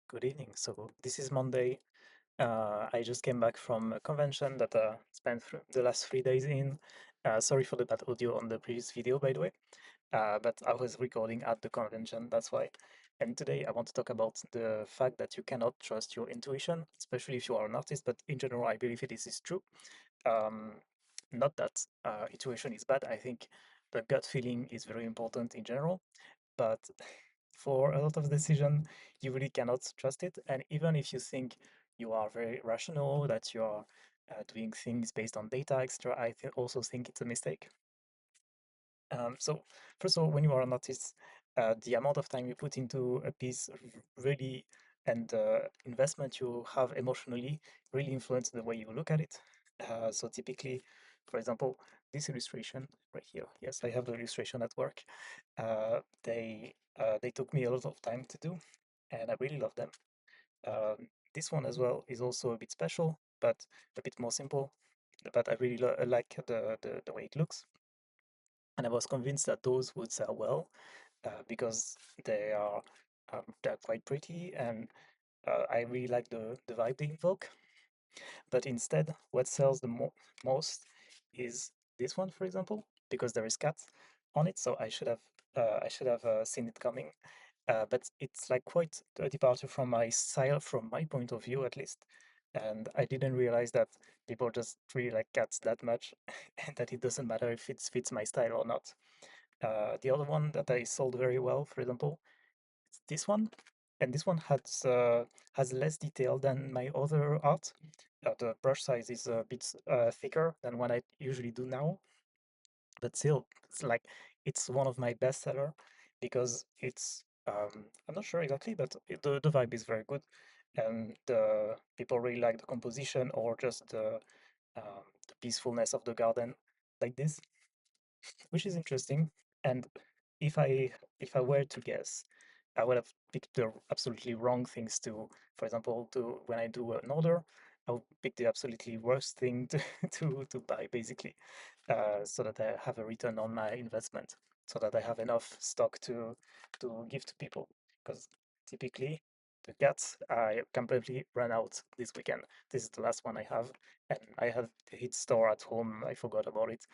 Good evening. So this is Monday. I just came back from a convention that spent the last 3 days in. Sorry for the bad audio on the previous video, by the way. But I was recording at the convention, that's why. And today I want to talk about the fact that you cannot trust your intuition, especially if you are an artist. But in general, I believe this is true. Um, Not that intuition is bad. I think the gut feeling is very important in general, but for a lot of decision, you really cannot trust it. And even if you think you are very rational, that you are doing things based on data, extra, also think it's a mistake. So first of all, when you are an artist, the amount of time you put into a piece really and investment you have emotionally really influence the way you look at it. So typically, for example, this illustration right here. Yes, I have the illustration at work. They took me a lot of time to do, and I really love them. This one as well is also a bit special, but a bit more simple. But I really like the way it looks, and I was convinced that those would sell well because they're quite pretty, and I really like the vibe they invoke. But instead, what sells the most is this one, for example, because there is cats on it. So I should have seen it coming. But it's like quite a departure from my style, from my point of view at least. And I didn't realize that people just really like cats that much, and that it doesn't matter if it fits my style or not. The other one that I sold very well, for example, it's this one, and this one has less detail than my other art. The brush size is a bit thicker than what I usually do now, but still, it's one of my best seller because I'm not sure exactly, but the vibe is very good, and the people really like the composition or just the peacefulness of the garden like this, which is interesting. And if I if I were to guess, I would have picked the absolutely wrong things to, for example, to when I do an order, I would pick the absolutely worst thing to to buy basically, so that I have a return on my investment, so that I have enough stock to give to people. Because typically the cats I completely ran out this weekend. This is the last one I have, and I had hit store at home. I forgot about it,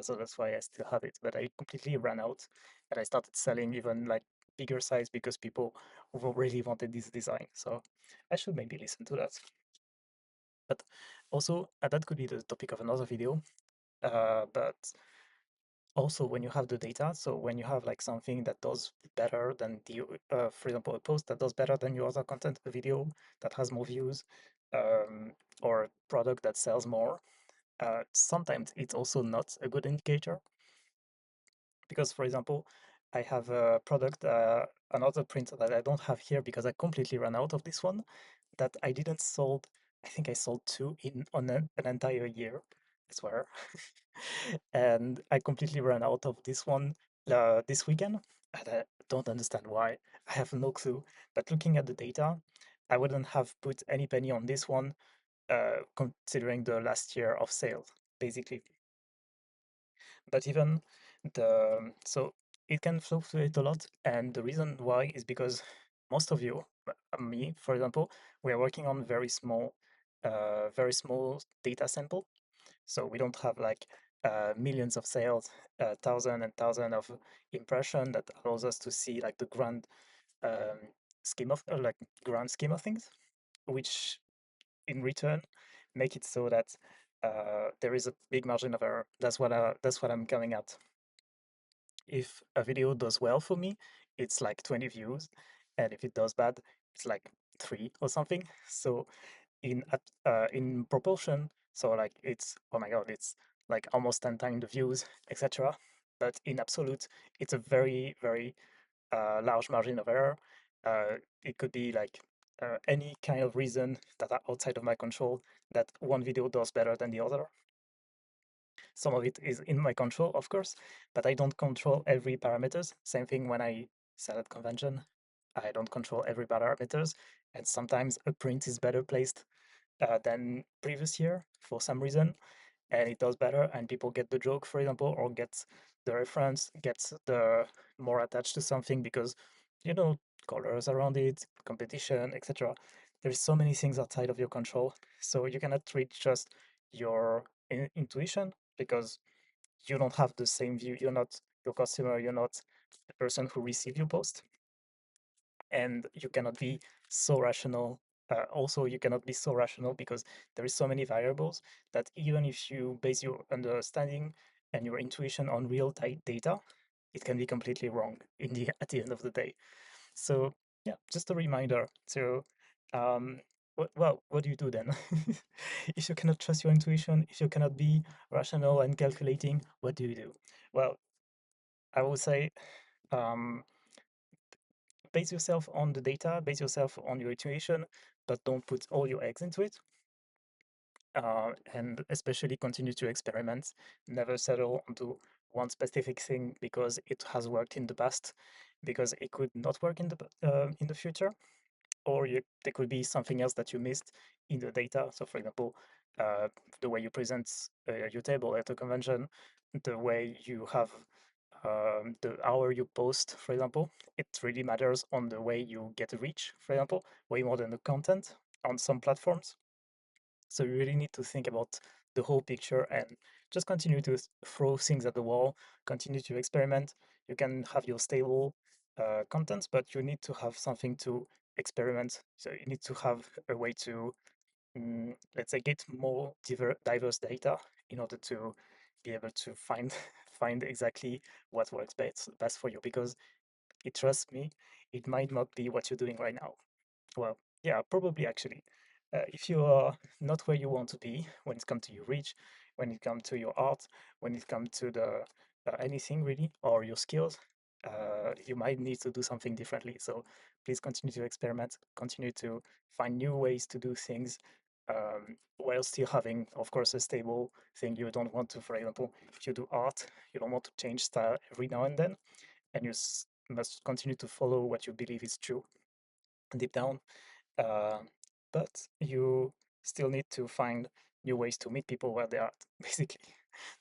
so that's why I still have it. But I completely ran out, and I started selling even like bigger size because people really wanted this design. So I should maybe listen to that. But also, that could be the topic of another video. But also, when you have the data, so when you have like something that does better than for example, a post that does better than your other content, a video that has more views, um, or a product that sells more, sometimes it's also not a good indicator because, for example, I have a product, another printer that I don't have here because I completely ran out of this one that I didn't sold. I think I sold two in on an entire year, I swear. And I completely ran out of this one this weekend, and I don't understand why. I have no clue. But looking at the data, I wouldn't have put any penny on this one, considering the last year of sales, basically. But even so it can fluctuate a lot, and the reason why is because most of you, me for example, we are working on very small data sample, so we don't have like millions of sales, thousand and thousand of impression that allows us to see like the um, grand scheme of things, which in return make it so that there is a big margin of error. That's what I'm coming at. If a video does well for me, it's like 20 views, and if it does bad, it's like 3 or something. So in proportion, so like it's, oh my god, it's like almost 10 times the views, etc. But in absolute, it's a very very large margin of error. It could be like any kind of reason that are outside of my control that one video does better than the other. Some of it is in my control, of course, but I don't control every parameters. Same thing when I sell at convention. I don't control every parameters, and sometimes a print is better placed than previous year for some reason, and it does better, and people get the joke, for example, or gets the reference, gets the more attached to something because, you know, colors around it, competition, etc. There's so many things outside of your control. So you cannot treat just your intuition because you don't have the same view. You're not your customer. You're not the person who receive your post, and you cannot be so rational. Also, you cannot be so rational because there is so many variables that even if you base your understanding and your intuition on real data, it can be completely wrong in the at the end of the day. So yeah, just a reminder to what do you do then? If you cannot trust your intuition, if you cannot be rational and calculating, what do you do? Well, I would say um, base yourself on the data, base yourself on your intuition, but don't put all your eggs into it. And especially continue to experiment. Never settle onto one specific thing because it has worked in the past, because it could not work in the future, or there could be something else that you missed in the data. So, for example, uh, the way you present your table at a convention, the way you have the hour you post, for example, it really matters on the way you get reach, for example, way more than the content on some platforms. So you really need to think about the whole picture and just continue to throw things at the wall, continue to experiment. You can have your stable contents, but you need to have something to experiment. So you need to have a way to, let's say, get more diverse data in order to be able to find find exactly what works best for you. Because it trust me, it might not be what you're doing right now. Well, yeah, probably actually. If you are not where you want to be when it comes to your reach, when it comes to your art, when it comes to the anything really, or your skills, you might need to do something differently. So please continue to experiment, continue to find new ways to do things, while still having, of course, a stable thing. You don't want to, for example, if you do art, you don't want to change style every now and then, and you must continue to follow what you believe is true deep down, uh, but you still need to find new ways to meet people where they are. Basically,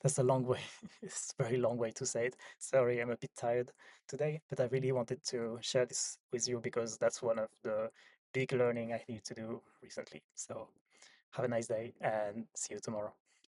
that's a long way. It's a very long way to say it. Sorry, I'm a bit tired today, but I really wanted to share this with you because that's one of the big learning I need to do recently. So have a nice day and see you tomorrow.